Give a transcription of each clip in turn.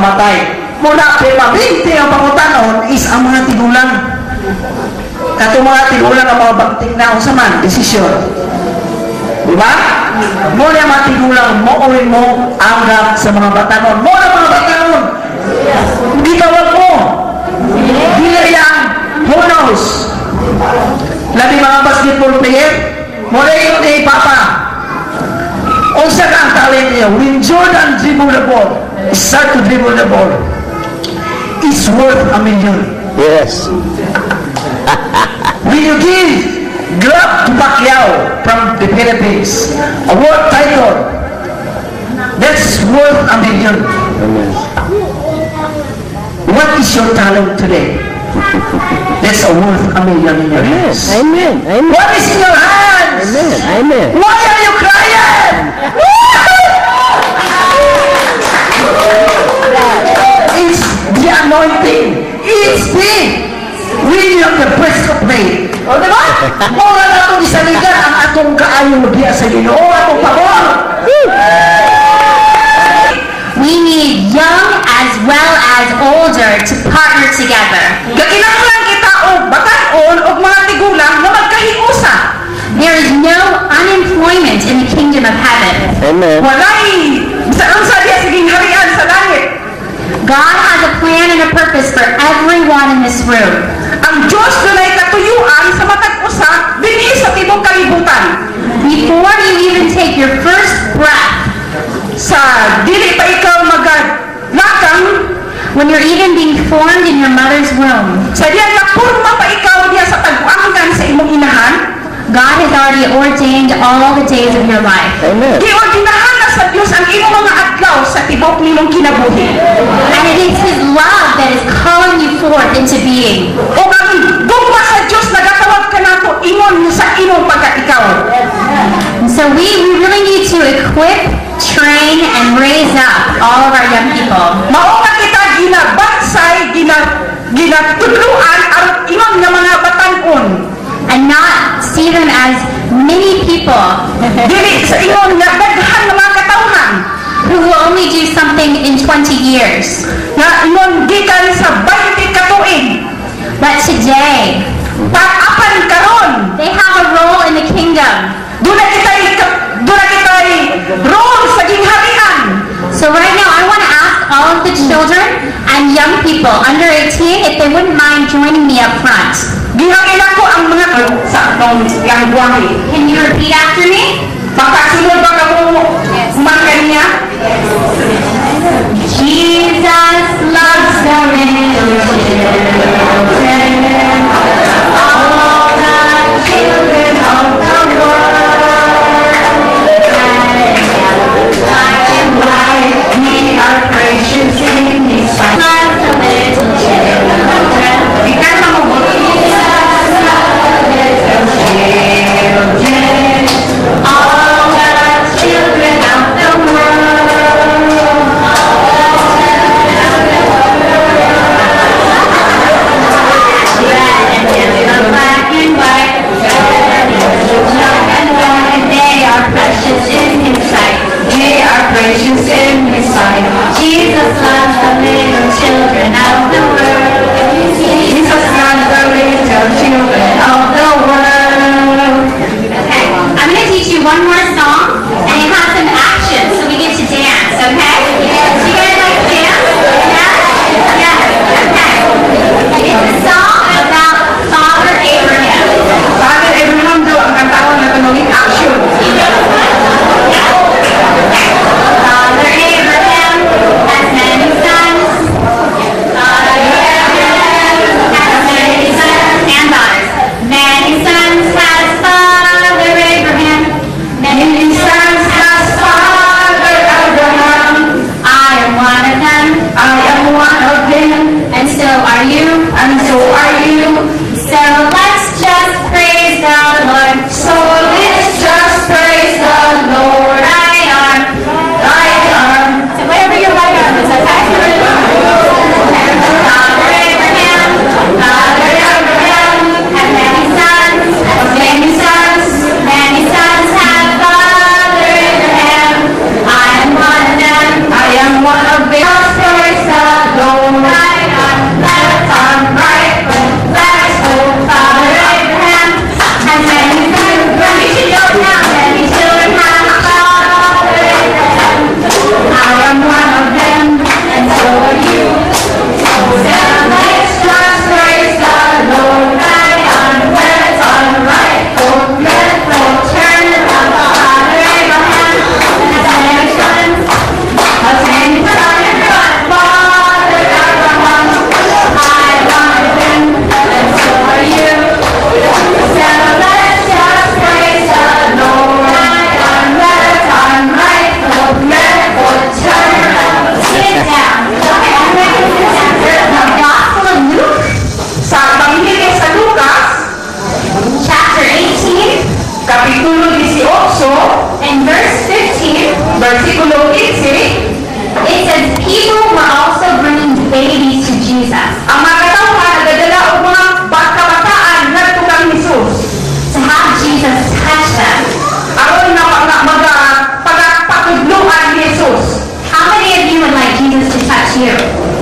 mamatay. Mula pimabinti ang pangutanon is ang mga tigulang. Kato mga tigulang ang mga bagting na sa man, desisyon. Diba? Mula mga tigulang, mauwi mo anggap sa mga batanon. Mula mga batanon, hindi tawag mo. Hindi yan, who knows? Labi mga basketball player, mula yun ni Papa. Unsa ka ang talent niya? When Jordan dribble the ball, start to dribble the ball, it's worth $1 million. Yes. When you give Grab to Pacquiao from the Philippines, a world title, that's worth $1 million. Amen. What is your talent today? That's worth $1 million in your hands. Amen. Amen. What is in your hands? Amen. Amen. Why are you crying? It's the anointing. It's the winning of the breastplate. O, diba? Mura na itong isaligan ang atong kaayo diya sa Ginoo, atong pabor. We need young as well as older to partner together. Kakinahanglan kita o batan-on o mga tigulang na magkahiusa. There is no unemployment in the kingdom of heaven. Amen. Walay, saan sa diya siging harian sa langit. God has a plan and a purpose for everyone in this room. Ang Diyos na katuyuan sa matag usa dinhi sa tibok kalibutan. Before you even take your first breath, Sa dili pa ikaw magagakang, when you're even being formed in your mother's womb, sa diya napurma pa ikaw diya sa tag-uangkan sa imong inahan, God has already ordained all the days of your life. Amen. giordinahan na sa Diyos ang imong mga adlaw sa tibok nimong kinabuhi. And it is His love that is calling you forth into being. O ang gugma sa Diyos nagatawag ka nato ingon sa imong pagka-ikaw. And so we really need to equip, train, and raise up all of our young people. Mao nga kita ginabansay, ginatudluan aron ingon nga mga batan-on. And not see them as many people Dili sa ingon nga daghan nga mga katawhan who will only do something in 20 years. nga ingon gikan sa 20 ka tuig. But today, Pag-apan karon, they have a role in the kingdom. dula kitay role sa gingharian. So right now, I want to ask all of the children and young people under 18 if they wouldn't mind joining me up front. Gihangin ako ang mga sa atong langwahe. Can you repeat after me? Pagkasunod ba ka mo kumangka niya? Jesus loves the children, all the children of the world. Black and white, we are precious in His sight. Loves the little children. Ikata mo mo. Jesus loves the little children, all the children of the world. Black and white, they are precious in His sight. They are precious in His sight. Jesus loves the little children of the world. Jesus loves the little children of the world. Okay, I'm going to teach you one more song, and it has some action, so we get to dance, okay? So you guys like to dance? Yeah? Yeah, okay. It's a song about Father Abraham. Father Abraham daw ang kantawan na tanongin action. Father Abraham has many sons. Father Abraham has many sons and daughters. Many sons has Father Abraham. Many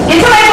Into my